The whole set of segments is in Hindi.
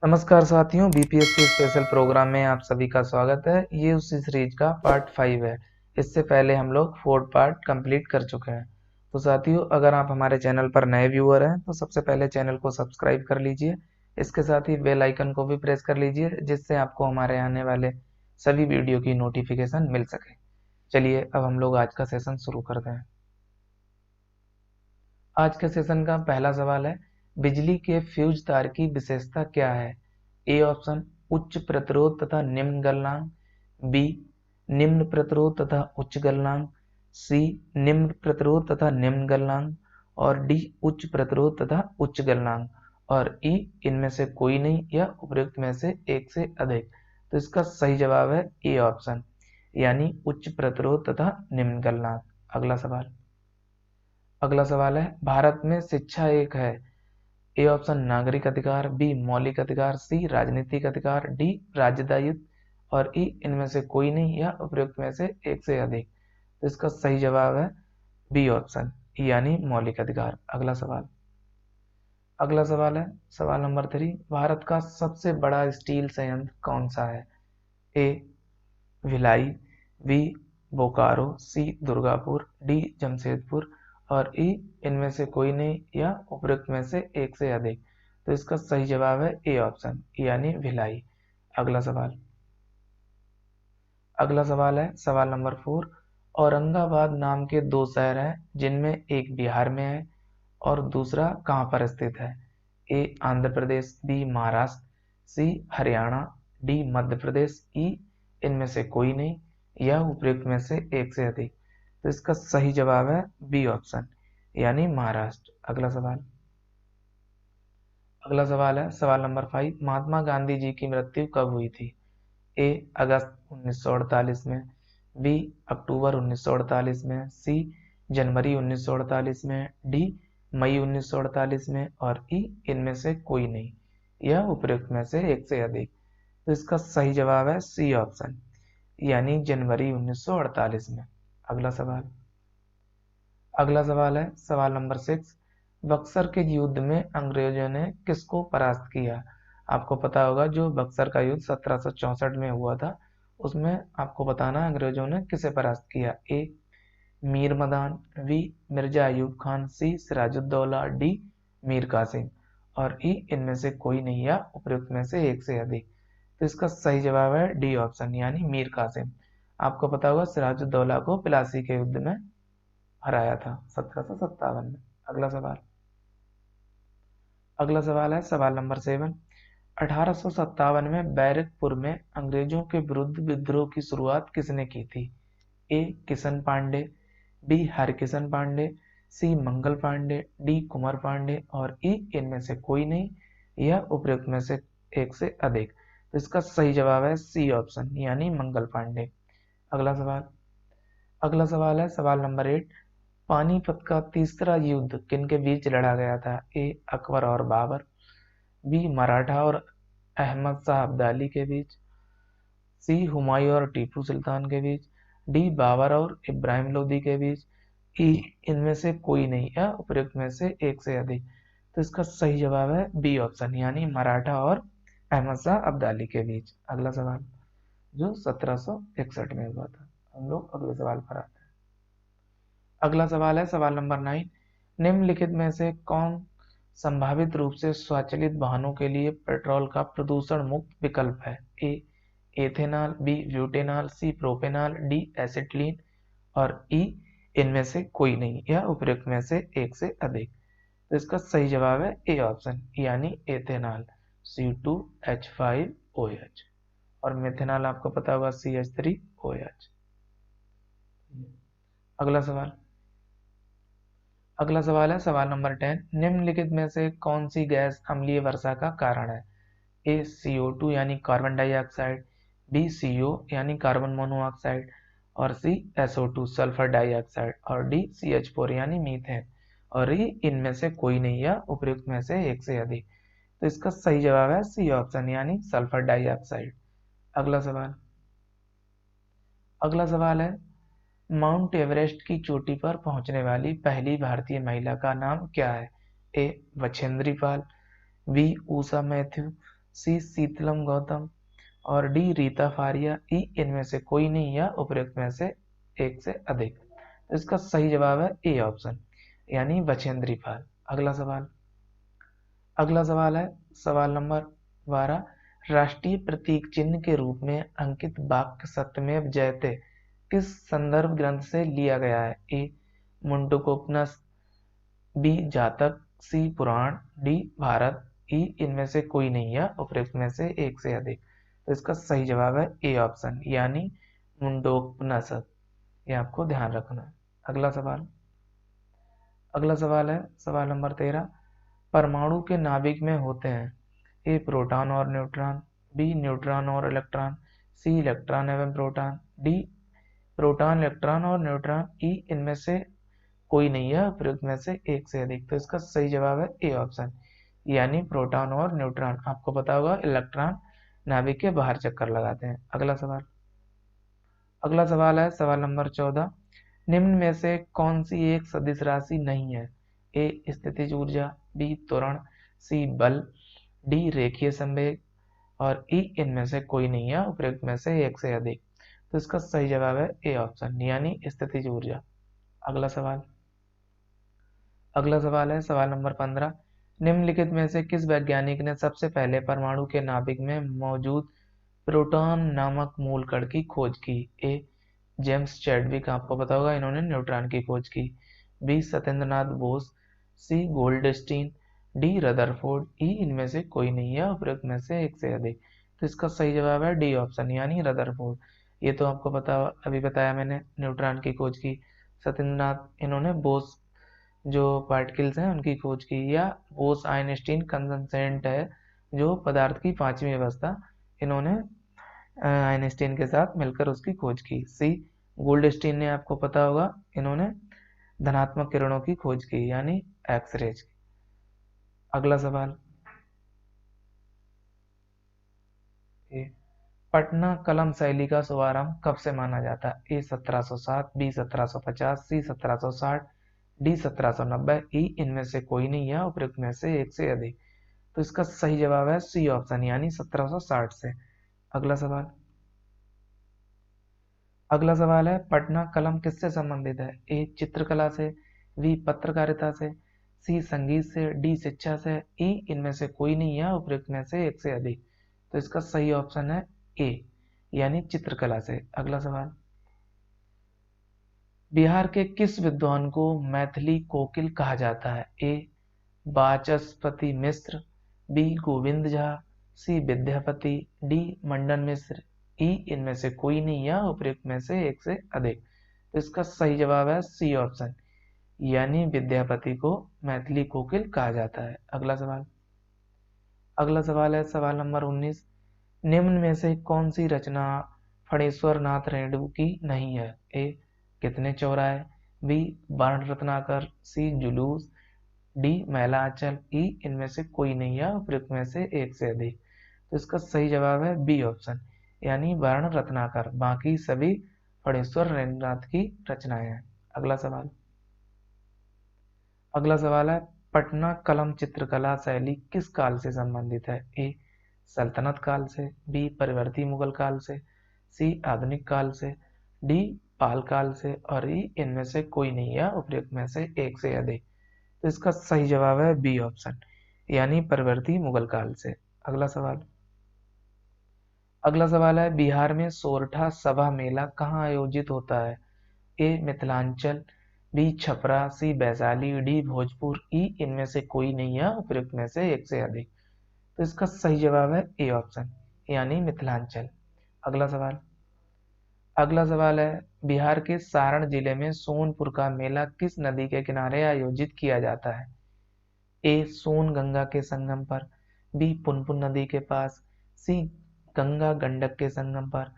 नमस्कार साथियों, बीपीएससी स्पेशल प्रोग्राम में आप सभी का स्वागत है। ये उसी सीरीज का पार्ट 5 है। इससे पहले हम लोग 4th पार्ट कंप्लीट कर चुके हैं। तो साथियों, अगर आप हमारे चैनल पर नए व्यूअर हैं तो सबसे पहले चैनल को सब्सक्राइब कर लीजिए। इसके साथ ही बेल आइकन को भी प्रेस कर लीजिए, जिससे आपको हमारे आने वाले सभी वीडियो की नोटिफिकेशन मिल सके। चलिए अब हम लोग आज का सेशन शुरू करते हैं। आज के सेशन का पहला सवाल है, बिजली के फ्यूज तार की विशेषता क्या है? ए ऑप्शन, उच्च प्रतिरोध तथा निम्न गलनांक। बी, निम्न प्रतिरोध तथा उच्च गलनांक। सी, निम्न प्रतिरोध तथा निम्न गलनांक। और डी, उच्च प्रतिरोध तथा उच्च गलनांक। और ई, इनमें से कोई नहीं या उपयुक्त में से एक से अधिक। तो इसका सही जवाब है ए ऑप्शन, यानी उच्च प्रतिरोध तथा निम्न गलनांक। अगला सवाल है, भारत में शिक्षा एक है। ए ऑप्शन, नागरिक अधिकार। बी, मौलिक अधिकार। सी, राजनीतिक अधिकार। डी, राज्य दायित्व। और ई, इनमें से कोई नहीं या उपयुक्त में से एक से अधिक। तो इसका सही जवाब है बी ऑप्शन, यानी मौलिक अधिकार। अगला सवाल है, सवाल नंबर 3, भारत का सबसे बड़ा स्टील संयंत्र कौन सा है? ए, भिलाई। बी, बोकारो। सी, दुर्गापुर। डी, जमशेदपुर। और ई, इनमें से कोई नहीं या उपयुक्त में से एक से अधिक। तो इसका सही जवाब है ए ऑप्शन, यानी भिलाई। अगला सवाल अगला सवाल है सवाल नंबर 4, औरंगाबाद नाम के दो शहर हैं जिनमें एक बिहार में है और दूसरा कहाँ पर स्थित है? ए, आंध्र प्रदेश। बी, महाराष्ट्र। सी, हरियाणा। डी, मध्य प्रदेश। ई, इनमें से कोई नहीं या उपयुक्त में से एक से अधिक। तो इसका सही जवाब है बी ऑप्शन, यानी महाराष्ट्र। अगला सवाल है सवाल नंबर 5, महात्मा गांधी जी की मृत्यु कब हुई थी? ए, अगस्त 1948 में। बी, अक्टूबर 1948 में। सी, जनवरी 1948 में। डी, मई 1948 में। और ई, इनमें से कोई नहीं या उपयुक्त में से एक से अधिक। तो इसका सही जवाब है सी ऑप्शन, यानी जनवरी 1948 में। अगला सवाल है सवाल नंबर 6, बक्सर के युद्ध में अंग्रेजों ने किसको परास्त किया? आपको पता होगा जो बक्सर का युद्ध 1764 में हुआ था, उसमें आपको बताना है अंग्रेजों ने किसे परास्त किया। ए, मीर मदान। बी, मिर्जा अयूब खान। सी, सिराजुद्दौला। डी, मीर कासिम। और ई, इनमें से कोई नहीं या उपयुक्त में से एक से अधिक। तो इसका सही जवाब है डी ऑप्शन, यानी मीर कासिम। आपको पता होगा सिराजुद्दौला को प्लासी के युद्ध में हराया था 1757 में। अगला सवाल है सवाल नंबर 7, 1857 में बैरकपुर में अंग्रेजों के विरुद्ध विद्रोह की शुरुआत किसने की थी? ए, किशन पांडे। बी, हरकिशन पांडे। सी, मंगल पांडे। डी, कुंवर पांडे। और ई, इनमें से कोई नहीं या उपयुक्त में से एक से अधिक। तो इसका सही जवाब है सी ऑप्शन, यानी मंगल पांडे। अगला सवाल अगला सवाल है सवाल नंबर 8, पानीपत का तीसरा युद्ध किनके बीच लड़ा गया था? ए, अकबर और बाबर। बी, मराठा और अहमद शाह अब्दाली के बीच। सी, हुमायूं और टीपू सुल्तान के बीच। डी, बाबर और इब्राहिम लोदी के बीच। ई, इनमें से कोई नहीं या उपयुक्त में से एक से अधिक। तो इसका सही जवाब है बी ऑप्शन, यानी मराठा और अहमद शाह अब्दाली के बीच। अगला सवाल जो 1761 में हुआ था। हम लोग अगले सवाल पर आते हैं। अगला सवाल है सवाल नंबर 9, निम्नलिखित में से कौन संभावित रूप से स्वचालित वाहनों के लिए पेट्रोल का प्रदूषण मुक्त विकल्प है? A, ethanol. B, butanol. C, propanol. D, acetylene. और ई, इनमें से कोई नहीं या उपयुक्त में से एक से अधिक। तो इसका सही जवाब है ए ऑप्शन, यानी एथेनॉल C2H5OH। और मेथेनॉल आपको पता होगा CH3OH। अगला सवाल अगला सवाल है सवाल नंबर 10, निम्नलिखित में से कौन सी गैस अम्लीय वर्षा का कारण है? ए, CO2 यानी कार्बन डाइऑक्साइड। बी, CO यानी कार्बन मोनोऑक्साइड। और सी, SO2 सल्फर डाइऑक्साइड। और डी, CH4 यानी मीथेन। और ई, इनमें से कोई नहीं या उपयुक्त में से एक से अधिक। तो इसका सही जवाब है सी ऑप्शन, यानी सल्फर डाइऑक्साइड। अगला सवाल अगला सवाल है, माउंट एवरेस्ट की चोटी पर पहुंचने वाली पहली भारतीय महिला का नाम क्या है? A, Bachendri Pal. B, Usha Mathew. C Sheetalam Gautam और डी रीता फारिया, ई इनमें से कोई नहीं या उपयुक्त में से एक से अधिक। तो इसका सही जवाब है ए ऑप्शन, यानी बछेंद्री पाल। अगला सवाल है सवाल नंबर 12। राष्ट्रीय प्रतीक चिन्ह के रूप में अंकित वाक्य सत्यमेव जयते किस संदर्भ ग्रंथ से लिया गया है? ए मुंडकोपनिषद, बी जातक, सी पुराण, डी भारत, ई इनमें से कोई नहीं या उपयुक्त में से एक से अधिक। तो इसका सही जवाब है ए ऑप्शन, यानी मुंडकोपनिषद। ये आपको ध्यान रखना है। अगला सवाल है सवाल नंबर 13। परमाणु के नाभिक में होते हैं ए प्रोटॉन और न्यूट्रॉन, बी न्यूट्रॉन और इलेक्ट्रॉन, सी इलेक्ट्रॉन एवं प्रोटॉन, डी प्रोटॉन इलेक्ट्रॉन और न्यूट्रॉन, ई इनमें से कोई नहीं है प्रयुक्त में से एक से अधिक। तो इसका सही जवाब है ए ऑप्शन, यानी प्रोटॉन और न्यूट्रॉन। आपको पता होगा इलेक्ट्रॉन नाभिक के बाहर चक्कर लगाते हैं। अगला सवाल है सवाल नंबर 14। निम्न में से कौन सी एक सदिश राशि नहीं है? ए स्थितिज ऊर्जा, बी त्वरण, सी बल, डी रेखीय संवेग और ई इनमें से कोई नहीं है उपयुक्त में से एक से अधिक। तो इसका सही जवाब है ए ऑप्शन, यानी स्थितिज ऊर्जा। अगला सवाल है सवाल नंबर 15। निम्नलिखित में से किस वैज्ञानिक ने सबसे पहले परमाणु के नाभिक में मौजूद प्रोटॉन नामक मूल कण की खोज की? ए जेम्स चैडविक, आपको पता होगा इन्होंने न्यूट्रॉन की खोज की, बी सत्येंद्रनाथ बोस, सी गोल्डस्टीन, डी रदरफोर्ड, ई इनमें से कोई नहीं है उपयुक्त में से एक से अधिक। तो इसका सही जवाब है डी ऑप्शन, यानी रदरफोर्ड। ये तो आपको पता, अभी बताया मैंने, न्यूट्रॉन की खोज की। सत्येंद्रनाथ इन्होंने बोस जो पार्टिकल्स हैं उनकी खोज की, या बोस आइंस्टीन कंसेंट है जो पदार्थ की पांचवी अवस्था, इन्होंने आइंस्टीन के साथ मिलकर उसकी खोज की। सी गोल्डस्टीन ने, आपको पता होगा, इन्होंने धनात्मक किरणों की खोज की, यानी एक्सरेज की। अगला सवाल, पटना कलम शैली का शुभारंभ कब से माना जाता है? ए 1707, बी 1750, सी 1760, डी 1790, ई इनमें से कोई नहीं है उपयुक्त में से एक से अधिक। तो इसका सही जवाब है सी ऑप्शन, यानी 1760 से। अगला सवाल है पटना कलम किससे संबंधित है? ए चित्रकला से, बी पत्रकारिता से, सी संगीत से, डी शिक्षा से, ई इनमें से कोई नहीं है उपयुक्त में से एक से अधिक। तो इसका सही ऑप्शन है ए, यानी चित्रकला से। अगला सवाल, बिहार के किस विद्वान को मैथिली कोकिल कहा जाता है? ए वाचस्पति मिश्र, बी गोविंद झा, सी विद्यापति, डी मंडन मिश्र, ई इनमें से कोई नहीं है उपयुक्त में से एक से अधिक। तो इसका सही जवाब है सी ऑप्शन, यानी विद्यापति को मैथिली कोकिल कहा जाता है। अगला सवाल है सवाल नंबर 19। निम्न में से कौन सी रचना फणीश्वर नाथ रेणु की नहीं है? ए कितने चौराहे, बी वर्ण रत्नाकर, सी जुलूस, डी मैला आंचल, ई इनमें से कोई नहीं है उपयुक्त में से एक से अधिक। तो इसका सही जवाब है बी ऑप्शन, यानी वर्ण रत्नाकर। बाकी सभी फणीश्वर रेणुनाथ की रचनाएं हैं। अगला सवाल है पटना कलम चित्रकला शैली किस काल से संबंधित है? ए सल्तनत काल से, बी परिवर्ती मुगल काल से, सी आधुनिक काल से, डी पाल काल से और ई इनमें से कोई नहीं है उपयुक्त में से एक से अधिक। तो इसका सही जवाब है बी ऑप्शन, यानी परिवर्ती मुगल काल से। अगला सवाल है बिहार में सोरठा सभा मेला कहाँ आयोजित होता है? ए मिथिलांचल, बी छपरा, सी वैशाली, डी भोजपुर, ई इनमें से कोई नहीं है उपयुक्त में से एक से अधिक। तो इसका सही जवाब है ए ऑप्शन, यानी मिथिलांचल। अगला सवाल है बिहार के सारण जिले में सोनपुर का मेला किस नदी के किनारे आयोजित किया जाता है? ए सोन गंगा के संगम पर, बी पुनपुन नदी के पास, सी गंगा गंडक के संगम पर,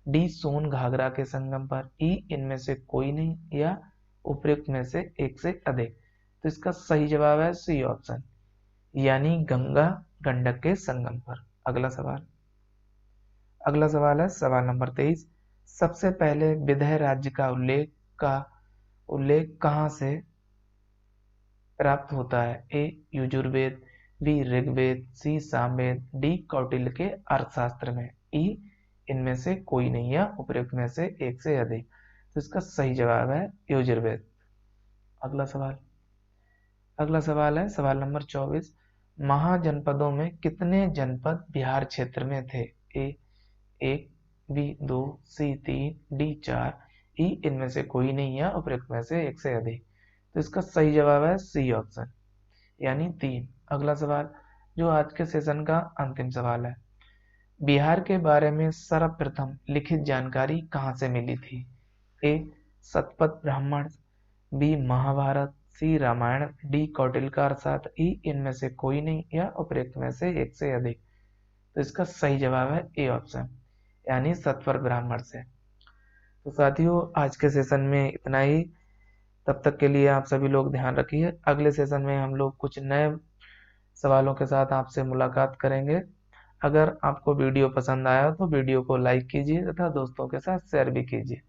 डी सोन घाघरा के संगम पर, ई इनमें से कोई नहीं या उपयुक्त में से एक से अधिक। तो इसका सही जवाब है सी ऑप्शन, यानी गंगा गंडक के संगम पर। अगला सवाल है सवाल नंबर 23। सबसे पहले विदेह राज्य का उल्लेख कहाँ से प्राप्त होता है? ए यजुर्वेद, बी ऋग्वेद, सी सामवेद, डी कौटिल्य के अर्थशास्त्र में, ई इनमें से कोई नहीं या उपयुक्त में से एक से अधिक। तो इसका सही जवाब है यजुर्वेद। अगला सवाल है सवाल नंबर 24। महाजनपदों में कितने जनपद बिहार क्षेत्र में थे? ए 1, बी 2, सी 3, डी 4, ई इनमें से कोई नहीं या उपयुक्त में से एक से अधिक। तो इसका सही जवाब है सी ऑप्शन, यानी 3। अगला सवाल जो आज के सेशन का अंतिम सवाल है, बिहार के बारे में सर्वप्रथम लिखित जानकारी कहाँ से मिली थी? ए शतपथ ब्राह्मण, बी महाभारत, सी रामायण, डी कौटिल्य का अर्थशास्त्र, ई इनमें से कोई नहीं या उपयुक्त में से एक से अधिक। तो इसका सही जवाब है ए ऑप्शन, यानी शतपथ ब्राह्मण से। तो साथियों आज के सेशन में इतना ही। तब तक के लिए आप सभी लोग ध्यान रखिए। अगले सेशन में हम लोग कुछ नए सवालों के साथ आपसे मुलाकात करेंगे। अगर आपको वीडियो पसंद आया तो वीडियो को लाइक कीजिए तथा दोस्तों के साथ शेयर भी कीजिए।